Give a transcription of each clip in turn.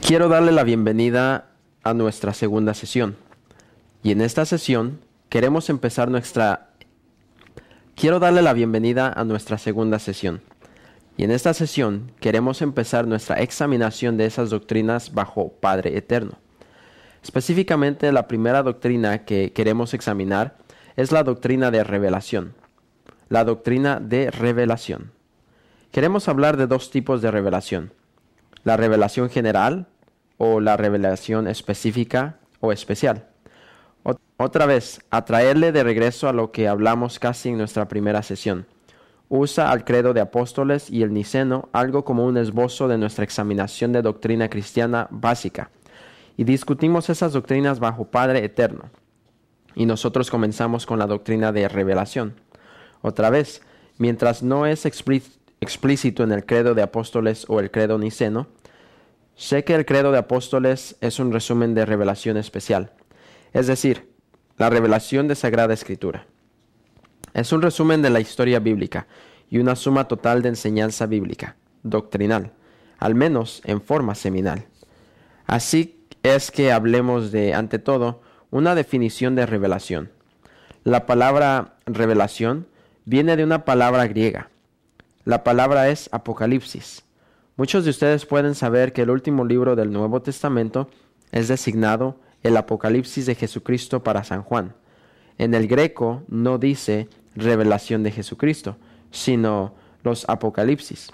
Quiero darle la bienvenida a nuestra segunda sesión. Y en esta sesión queremos empezar Quiero darle la bienvenida a nuestra segunda sesión. Y en esta sesión queremos empezar nuestra examinación de esas doctrinas bajo Padre Eterno. Específicamente, la primera doctrina que queremos examinar es la doctrina de revelación. La doctrina de revelación. Queremos hablar de dos tipos de revelación. La revelación general o la revelación específica o especial. Otra vez, a traerle de regreso a lo que hablamos casi en nuestra primera sesión. Usa al credo de apóstoles y el niceno algo como un esbozo de nuestra examinación de doctrina cristiana básica. Y discutimos esas doctrinas bajo Padre Eterno. Y nosotros comenzamos con la doctrina de revelación. Otra vez, mientras no es explícito en el credo de apóstoles o el credo niceno, sé que el credo de apóstoles es un resumen de revelación especial, es decir, la revelación de Sagrada Escritura. Es un resumen de la historia bíblica y una suma total de enseñanza bíblica, doctrinal, al menos en forma seminal. Así es que hablemos de, ante todo, una definición de revelación. La palabra revelación viene de una palabra griega. La palabra es Apocalipsis. Muchos de ustedes pueden saber que el último libro del Nuevo Testamento es designado el Apocalipsis de Jesucristo para San Juan. En el greco no dice revelación de Jesucristo, sino los Apocalipsis.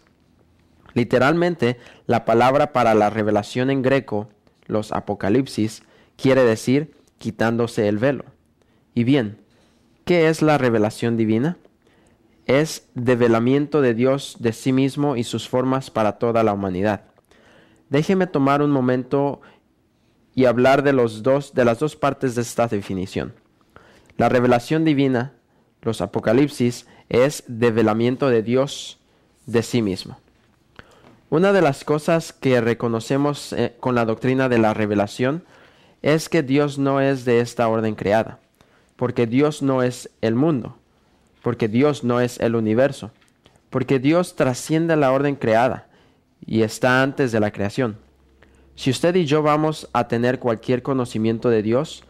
Literalmente, la palabra para la revelación en greco, los Apocalipsis, quiere decir quitándose el velo. Y bien, ¿qué es la revelación divina? Es develamiento de Dios de sí mismo y sus formas para toda la humanidad. Déjeme tomar un momento y hablar de las dos partes de esta definición. La revelación divina, los Apocalipsis, es develamiento de Dios de sí mismo. Una de las cosas que reconocemos con la doctrina de la revelación es que Dios no es de esta orden creada, porque Dios no es el mundo, porque Dios no es el universo, porque Dios trasciende la orden creada y está antes de la creación. Si usted y yo vamos a tener cualquier conocimiento de Dios,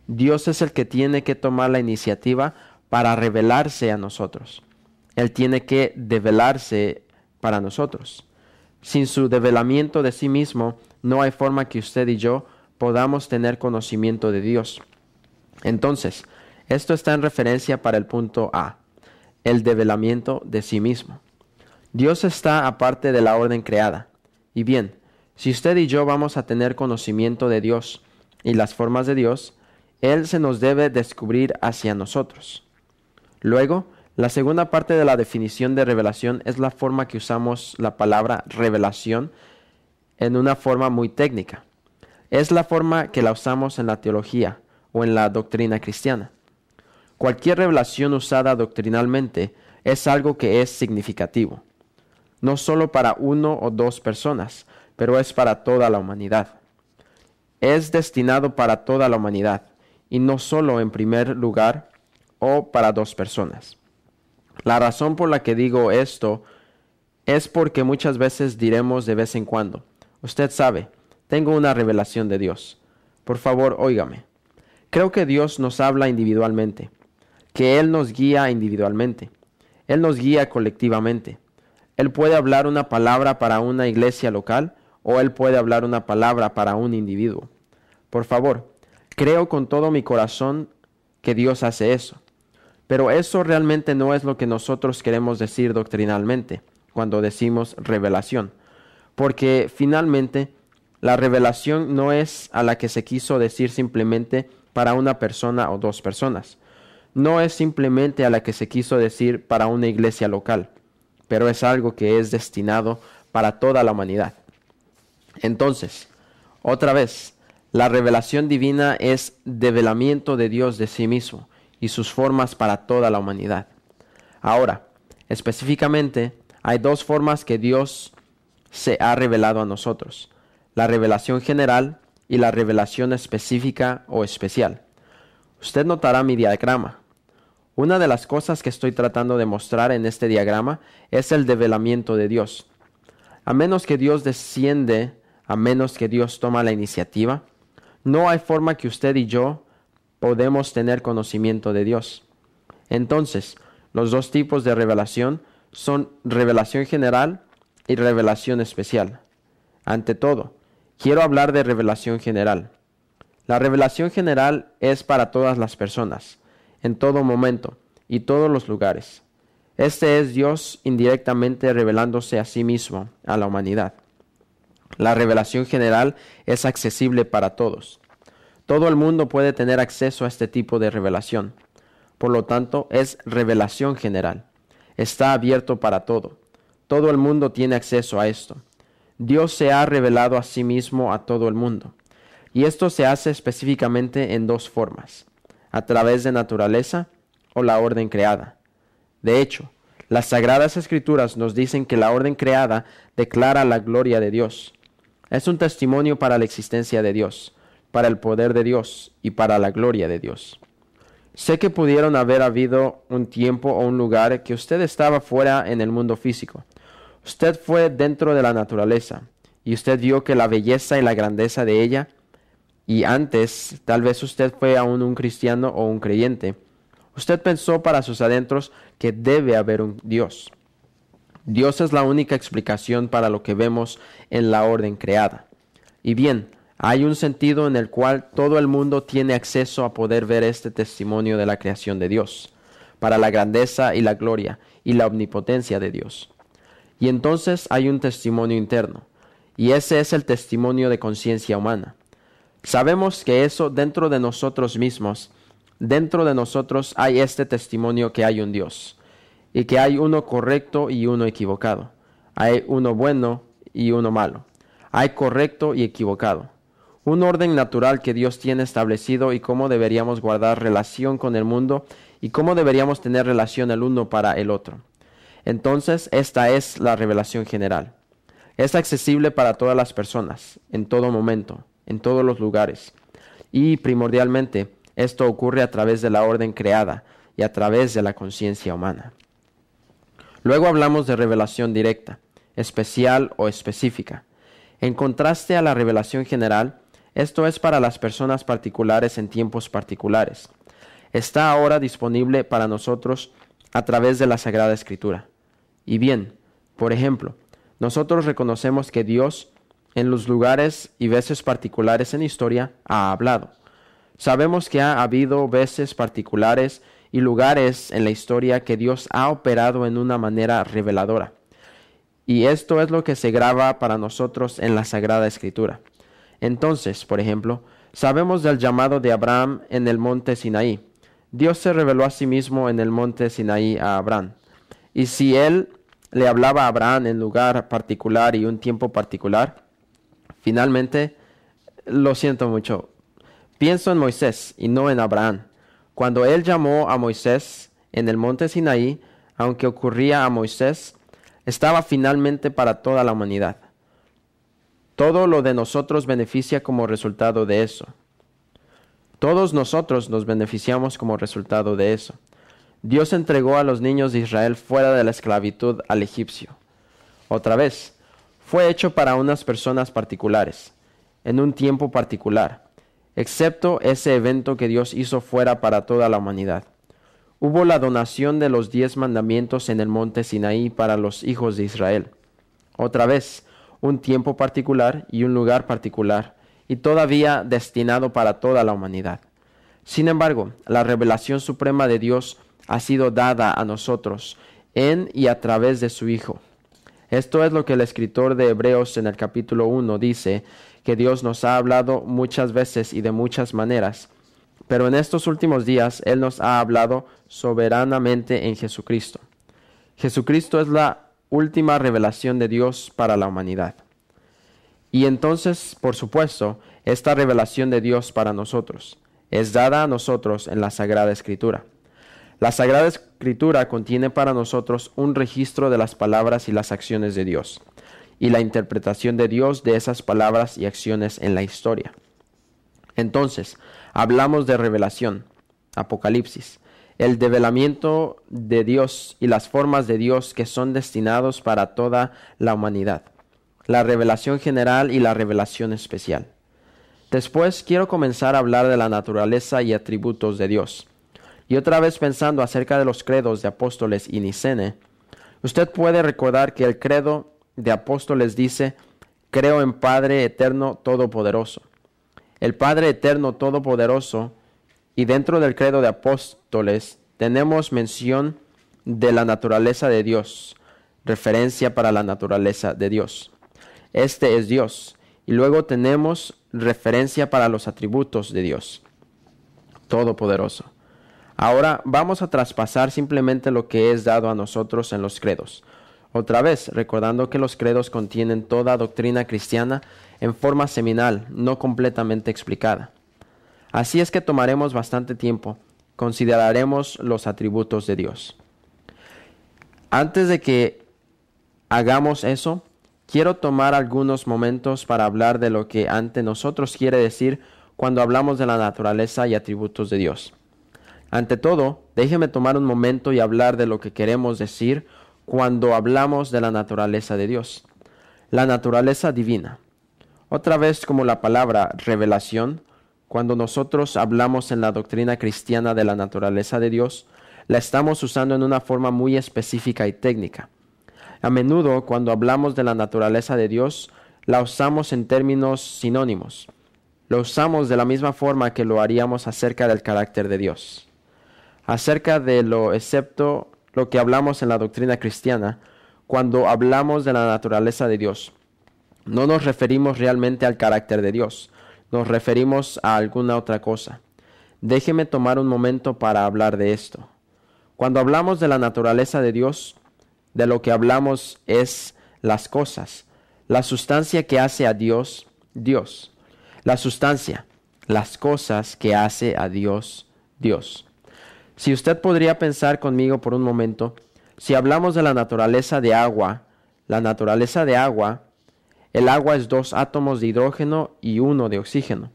Dios es el que tiene que tomar la iniciativa para revelarse a nosotros. Él tiene que develarse para nosotros. Sin su develamiento de sí mismo, no hay forma que usted y yo podamos tener conocimiento de Dios. Entonces, esto está en referencia para el punto A, el develamiento de sí mismo. Dios está aparte de la orden creada. Y bien, si usted y yo vamos a tener conocimiento de Dios y las formas de Dios, Él se nos debe descubrir hacia nosotros. Luego, la segunda parte de la definición de revelación es la forma que usamos la palabra revelación en una forma muy técnica. Es la forma que la usamos en la teología o en la doctrina cristiana. Cualquier revelación usada doctrinalmente es algo que es significativo, no solo para uno o dos personas, pero es para toda la humanidad. Es destinado para toda la humanidad, y no solo en primer lugar o para dos personas. La razón por la que digo esto es porque muchas veces diremos de vez en cuando, usted sabe, tengo una revelación de Dios. Por favor, óigame. Creo que Dios nos habla individualmente, que Él nos guía individualmente, Él nos guía colectivamente. Él puede hablar una palabra para una iglesia local o Él puede hablar una palabra para un individuo. Por favor, creo con todo mi corazón que Dios hace eso. Pero eso realmente no es lo que nosotros queremos decir doctrinalmente cuando decimos revelación. Porque finalmente, la revelación no es a la que se quiso decir simplemente para una persona o dos personas. No es simplemente a la que se quiso decir para una iglesia local, pero es algo que es destinado para toda la humanidad. Entonces, otra vez, la revelación divina es develamiento de Dios de sí mismo y sus formas para toda la humanidad. Ahora, específicamente, hay dos formas que Dios se ha revelado a nosotros: la revelación general y la revelación específica o especial. Usted notará mi diagrama. Una de las cosas que estoy tratando de mostrar en este diagrama es el develamiento de Dios. A menos que Dios desciende a menos que Dios tome la iniciativa, no hay forma que usted y yo podemos tener conocimiento de Dios. Entonces, los dos tipos de revelación son revelación general y revelación especial. Ante todo, quiero hablar de revelación general. La revelación general es para todas las personas, en todo momento y todos los lugares. Este es Dios indirectamente revelándose a sí mismo, a la humanidad. La revelación general es accesible para todos. Todo el mundo puede tener acceso a este tipo de revelación. Por lo tanto, es revelación general. Está abierto para todo. Todo el mundo tiene acceso a esto. Dios se ha revelado a sí mismo a todo el mundo. Y esto se hace específicamente en dos formas: a través de naturaleza o la orden creada. De hecho, las Sagradas Escrituras nos dicen que la orden creada declara la gloria de Dios. Es un testimonio para la existencia de Dios, para el poder de Dios y para la gloria de Dios. Sé que pudieron haber habido un tiempo o un lugar que usted estaba fuera en el mundo físico. Usted fue dentro de la naturaleza y usted vio que la belleza y la grandeza de ella, y antes tal vez usted fue aún un cristiano o un creyente. Usted pensó para sus adentros que debe haber un Dios. Dios es la única explicación para lo que vemos en la orden creada. Y bien, hay un sentido en el cual todo el mundo tiene acceso a poder ver este testimonio de la creación de Dios, para la grandeza y la gloria y la omnipotencia de Dios. Y entonces hay un testimonio interno, y ese es el testimonio de conciencia humana. Sabemos que eso dentro de nosotros mismos, dentro de nosotros hay este testimonio que hay un Dios, y que hay uno correcto y uno equivocado. Hay uno bueno y uno malo. Hay correcto y equivocado. Un orden natural que Dios tiene establecido y cómo deberíamos guardar relación con el mundo y cómo deberíamos tener relación el uno para el otro. Entonces, esta es la revelación general. Es accesible para todas las personas, en todo momento, en todos los lugares. Y primordialmente, esto ocurre a través de la orden creada y a través de la conciencia humana. Luego hablamos de revelación directa, especial o específica. En contraste a la revelación general, esto es para las personas particulares en tiempos particulares. Está ahora disponible para nosotros a través de la Sagrada Escritura. Y bien, por ejemplo, nosotros reconocemos que Dios, en los lugares y veces particulares en historia, ha hablado. Sabemos que ha habido veces particulares y lugares en la historia que Dios ha operado en una manera reveladora. Y esto es lo que se graba para nosotros en la Sagrada Escritura. Entonces, por ejemplo, sabemos del llamado de Abraham en el monte Sinaí. Dios se reveló a sí mismo en el monte Sinaí a Abraham. Y si él le hablaba a Abraham en lugar particular y un tiempo particular, finalmente, lo siento mucho, pienso en Moisés y no en Abraham. Cuando él llamó a Moisés en el monte Sinaí, aunque ocurría a Moisés, estaba finalmente para toda la humanidad. Todo lo de nosotros beneficia como resultado de eso. Todos nosotros nos beneficiamos como resultado de eso. Dios entregó a los niños de Israel fuera de la esclavitud al egipcio. Otra vez, fue hecho para unas personas particulares, en un tiempo particular, excepto ese evento que Dios hizo fuera para toda la humanidad. Hubo la donación de los 10 mandamientos en el monte Sinaí para los hijos de Israel. Otra vez, un tiempo particular y un lugar particular, y todavía destinado para toda la humanidad. Sin embargo, la revelación suprema de Dios ha sido dada a nosotros en y a través de su Hijo. Esto es lo que el escritor de Hebreos en el capítulo 1 dice, que Dios nos ha hablado muchas veces y de muchas maneras, pero en estos últimos días Él nos ha hablado soberanamente en Jesucristo. Jesucristo es la última revelación de Dios para la humanidad. Y entonces, por supuesto, esta revelación de Dios para nosotros es dada a nosotros en la Sagrada Escritura. La Sagrada Escritura contiene para nosotros un registro de las palabras y las acciones de Dios, y la interpretación de Dios de esas palabras y acciones en la historia. Entonces, hablamos de revelación, Apocalipsis, el develamiento de Dios y las formas de Dios que son destinados para toda la humanidad. la revelación general y la revelación especial. Después quiero comenzar a hablar de la naturaleza y atributos de Dios. Y otra vez pensando acerca de los credos de Apóstoles y Nicene, usted puede recordar que el credo de Apóstoles dice: creo en Padre eterno todopoderoso. El Padre eterno todopoderoso, y dentro del credo de Apóstoles tenemos mención de la naturaleza de Dios, referencia para la naturaleza de Dios. Este es Dios. Y luego tenemos referencia para los atributos de Dios, todopoderoso. Ahora vamos a traspasar simplemente lo que es dado a nosotros en los credos. Otra vez, recordando que los credos contienen toda doctrina cristiana en forma seminal, no completamente explicada. Así es que tomaremos bastante tiempo, consideraremos los atributos de Dios. Antes de que hagamos eso, quiero tomar algunos momentos para hablar de lo que ante nosotros quiere decir cuando hablamos de la naturaleza y atributos de Dios. Ante todo, déjeme tomar un momento y hablar de lo que queremos decir cuando hablamos de la naturaleza de Dios. La naturaleza divina. Otra vez, como la palabra revelación, cuando nosotros hablamos en la doctrina cristiana de la naturaleza de Dios, la estamos usando en una forma muy específica y técnica. A menudo, cuando hablamos de la naturaleza de Dios, la usamos en términos sinónimos. Lo usamos de la misma forma que lo haríamos acerca del carácter de Dios. Acerca de lo excepto lo que hablamos en la doctrina cristiana, cuando hablamos de la naturaleza de Dios, no nos referimos realmente al carácter de Dios, nos referimos a alguna otra cosa. Déjeme tomar un momento para hablar de esto. Cuando hablamos de la naturaleza de Dios, de lo que hablamos es las cosas, la sustancia que hace a Dios, Dios. La sustancia, las cosas que hace a Dios, Dios. Si usted podría pensar conmigo por un momento, si hablamos de la naturaleza de agua, el agua es 2 átomos de hidrógeno y 1 de oxígeno.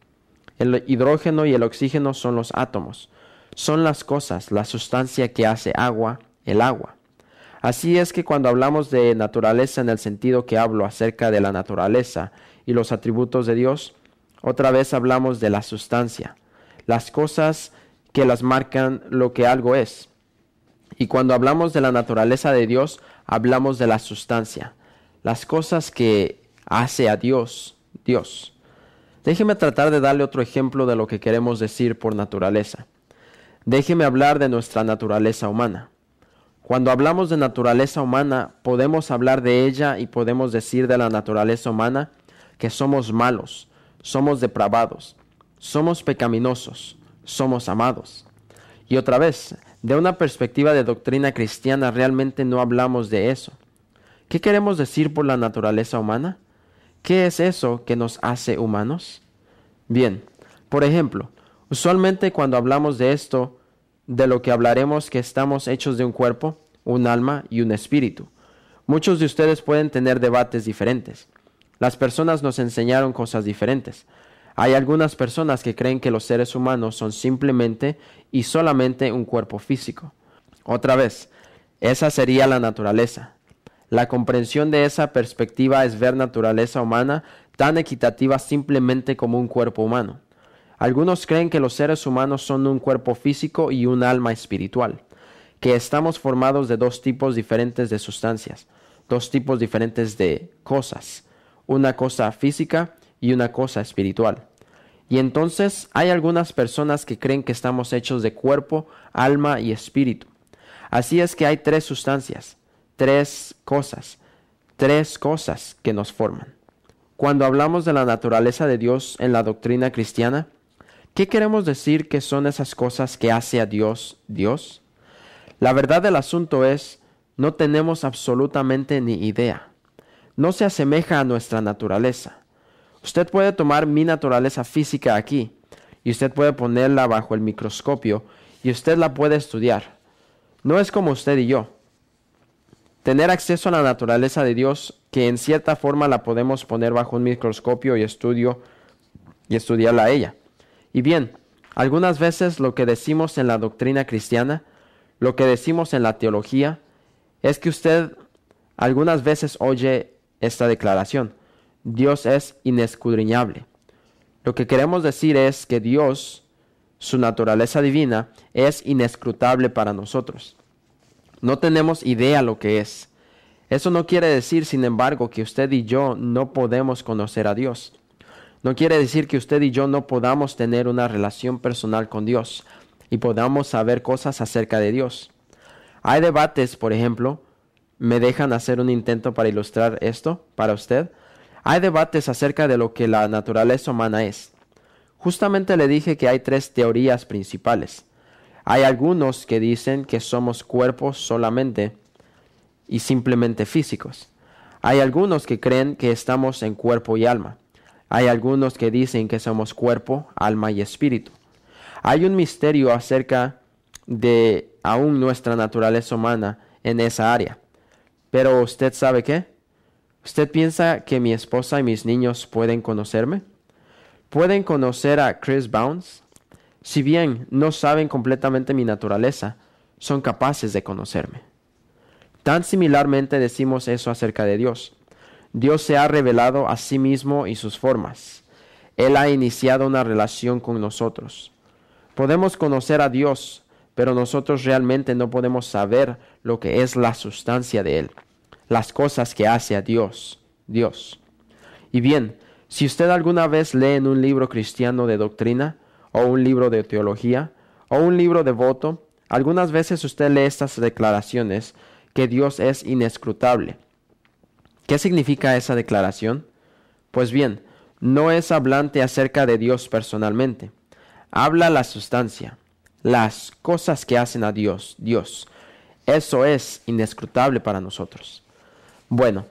El hidrógeno y el oxígeno son los átomos. Son las cosas, la sustancia que hace agua, el agua. Así es que cuando hablamos de naturaleza en el sentido que hablo acerca de la naturaleza y los atributos de Dios, otra vez hablamos de la sustancia, las cosas que las marcan lo que algo es. Y cuando hablamos de la naturaleza de Dios, hablamos de la sustancia, las cosas que hace a Dios, Dios. Déjeme tratar de darle otro ejemplo de lo que queremos decir por naturaleza. Déjeme hablar de nuestra naturaleza humana. Cuando hablamos de naturaleza humana, podemos hablar de ella y podemos decir de la naturaleza humana que somos malos, somos depravados, somos pecaminosos, somos amados. Y otra vez, de una perspectiva de doctrina cristiana, realmente no hablamos de eso. ¿Qué queremos decir por la naturaleza humana? ¿Qué es eso que nos hace humanos? Bien, por ejemplo, usualmente cuando hablamos de esto, de lo que hablaremos que estamos hechos de un cuerpo, un alma y un espíritu. Muchos de ustedes pueden tener debates diferentes. Las personas nos enseñaron cosas diferentes. Hay algunas personas que creen que los seres humanos son simplemente y solamente un cuerpo físico. Otra vez, esa sería la naturaleza. La comprensión de esa perspectiva es ver naturaleza humana tan equitativa simplemente como un cuerpo humano. Algunos creen que los seres humanos son un cuerpo físico y un alma espiritual, que estamos formados de 2 tipos diferentes de sustancias, 2 tipos diferentes de cosas, una cosa física y una cosa espiritual. Y entonces hay algunas personas que creen que estamos hechos de cuerpo, alma y espíritu. Así es que hay 3 sustancias, 3 cosas que nos forman. Cuando hablamos de la naturaleza de Dios en la doctrina cristiana, ¿qué queremos decir que son esas cosas que hace a Dios, Dios? La verdad del asunto es, no tenemos absolutamente ni idea. No se asemeja a nuestra naturaleza. Usted puede tomar mi naturaleza física aquí, y usted puede ponerla bajo el microscopio, y usted la puede estudiar. No es como usted y yo. Tener acceso a la naturaleza de Dios, que en cierta forma la podemos poner bajo un microscopio y estudiarla a ella. Y bien, algunas veces lo que decimos en la doctrina cristiana, lo que decimos en la teología, es que usted algunas veces oye esta declaración. Dios es inescudriñable. Lo que queremos decir es que Dios, su naturaleza divina, es inescrutable para nosotros. No tenemos idea lo que es. Eso no quiere decir, sin embargo, que usted y yo no podemos conocer a Dios. No quiere decir que usted y yo no podamos tener una relación personal con Dios y podamos saber cosas acerca de Dios. Hay debates, por ejemplo, ¿me dejan hacer un intento para ilustrar esto para usted? Hay debates acerca de lo que la naturaleza humana es. Justamente le dije que hay 3 teorías principales. Hay algunos que dicen que somos cuerpos solamente y simplemente físicos. Hay algunos que creen que estamos en cuerpo y alma. Hay algunos que dicen que somos cuerpo, alma y espíritu. Hay un misterio acerca de aún nuestra naturaleza humana en esa área. Pero ¿usted sabe qué? ¿Usted piensa que mi esposa y mis niños pueden conocerme? ¿Pueden conocer a Chris Bounds? Si bien no saben completamente mi naturaleza, son capaces de conocerme. Tan similarmente decimos eso acerca de Dios. Dios se ha revelado a sí mismo y sus formas. Él ha iniciado una relación con nosotros. Podemos conocer a Dios, pero nosotros realmente no podemos saber lo que es la sustancia de Él, las cosas que hace a Dios. Y bien, si usted alguna vez lee en un libro cristiano de doctrina, o un libro de teología, o un libro devoto, algunas veces usted lee estas declaraciones que Dios es inescrutable. ¿Qué significa esa declaración? Pues bien, no es hablante acerca de Dios personalmente. Habla la sustancia, las cosas que hacen a Dios. Eso es inescrutable para nosotros. Bueno,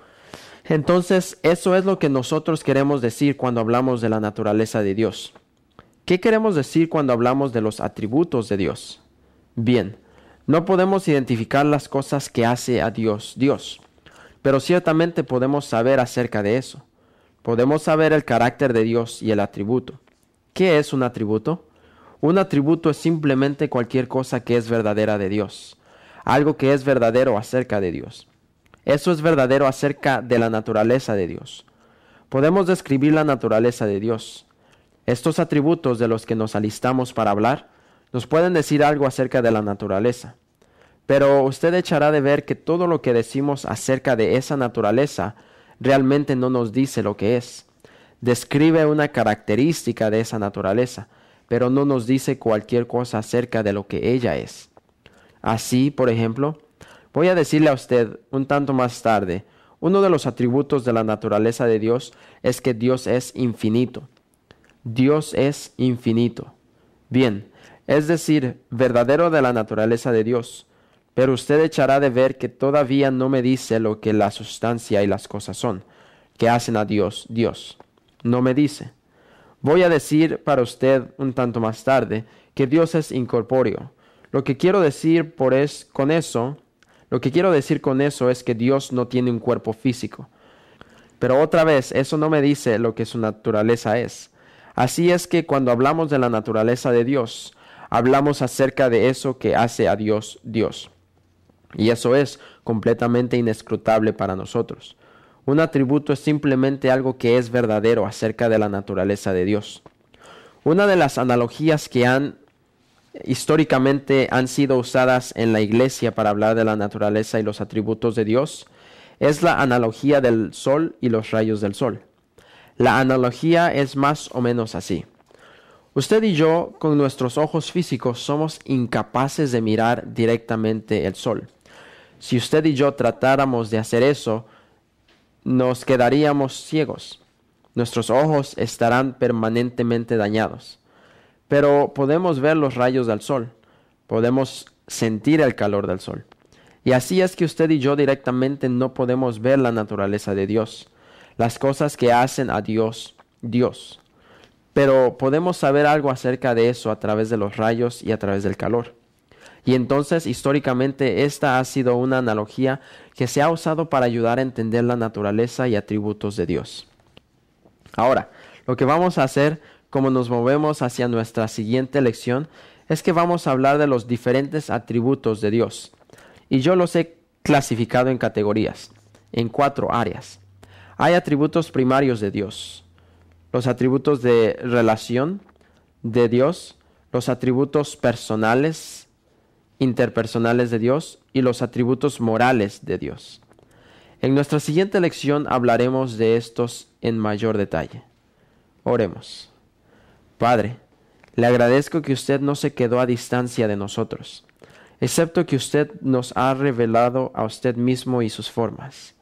entonces eso es lo que nosotros queremos decir cuando hablamos de la naturaleza de Dios. ¿Qué queremos decir cuando hablamos de los atributos de Dios? Bien, no podemos identificar las cosas que hace a Dios, pero ciertamente podemos saber acerca de eso. Podemos saber el carácter de Dios y el atributo. ¿Qué es un atributo? Un atributo es simplemente cualquier cosa que es verdadera de Dios, algo que es verdadero acerca de Dios. Eso es verdadero acerca de la naturaleza de Dios. Podemos describir la naturaleza de Dios. Estos atributos de los que nos alistamos para hablar nos pueden decir algo acerca de la naturaleza. Pero usted echará de ver que todo lo que decimos acerca de esa naturaleza realmente no nos dice lo que es. Describe una característica de esa naturaleza, pero no nos dice cualquier cosa acerca de lo que ella es. Así, por ejemplo, voy a decirle a usted un tanto más tarde, uno de los atributos de la naturaleza de Dios es que Dios es infinito. Dios es infinito. Bien, es decir, verdadero de la naturaleza de Dios. Pero usted echará de ver que todavía no me dice lo que la sustancia y las cosas son, que hacen a Dios. No me dice. Voy a decir para usted un tanto más tarde que Dios es incorpóreo. Lo que quiero decir con eso es que Dios no tiene un cuerpo físico. Pero otra vez, eso no me dice lo que su naturaleza es. Así es que cuando hablamos de la naturaleza de Dios, hablamos acerca de eso que hace a Dios. Y eso es completamente inescrutable para nosotros. Un atributo es simplemente algo que es verdadero acerca de la naturaleza de Dios. Una de las analogías que históricamente han sido usadas en la iglesia para hablar de la naturaleza y los atributos de Dios es la analogía del sol y los rayos del sol. La analogía es más o menos así. Usted y yo, con nuestros ojos físicos, somos incapaces de mirar directamente el sol. Si usted y yo tratáramos de hacer eso, nos quedaríamos ciegos. Nuestros ojos estarán permanentemente dañados. Pero podemos ver los rayos del sol. Podemos sentir el calor del sol. Y así es que usted y yo directamente no podemos ver la naturaleza de Dios, las cosas que hacen a Dios. Pero podemos saber algo acerca de eso a través de los rayos y a través del calor. Y entonces, históricamente, esta ha sido una analogía que se ha usado para ayudar a entender la naturaleza y atributos de Dios. Ahora, lo que vamos a hacer, como nos movemos hacia nuestra siguiente lección, es que vamos a hablar de los diferentes atributos de Dios. Y yo los he clasificado en categorías, en 4 áreas. Hay atributos primarios de Dios, los atributos de relación de Dios, los atributos personales, interpersonales de Dios y los atributos morales de Dios. En nuestra siguiente lección hablaremos de estos en mayor detalle. Oremos. Padre, le agradezco que usted no se quedó a distancia de nosotros, excepto que usted nos ha revelado a usted mismo y sus formas.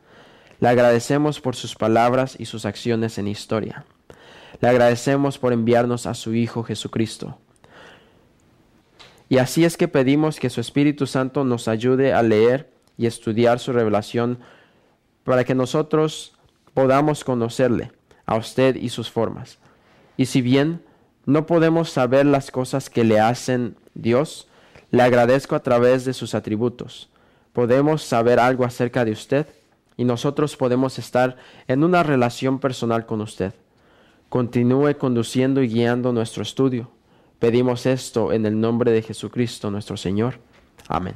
Le agradecemos por sus palabras y sus acciones en historia. Le agradecemos por enviarnos a su Hijo Jesucristo. Y así es que pedimos que su Espíritu Santo nos ayude a leer y estudiar su revelación para que nosotros podamos conocerle, a usted y sus formas. Y si bien no podemos saber las cosas que le hacen Dios, le agradezco a través de sus atributos. Podemos saber algo acerca de usted y nosotros podemos estar en una relación personal con usted. Continúe conduciendo y guiando nuestro estudio. Pedimos esto en el nombre de Jesucristo nuestro Señor. Amén.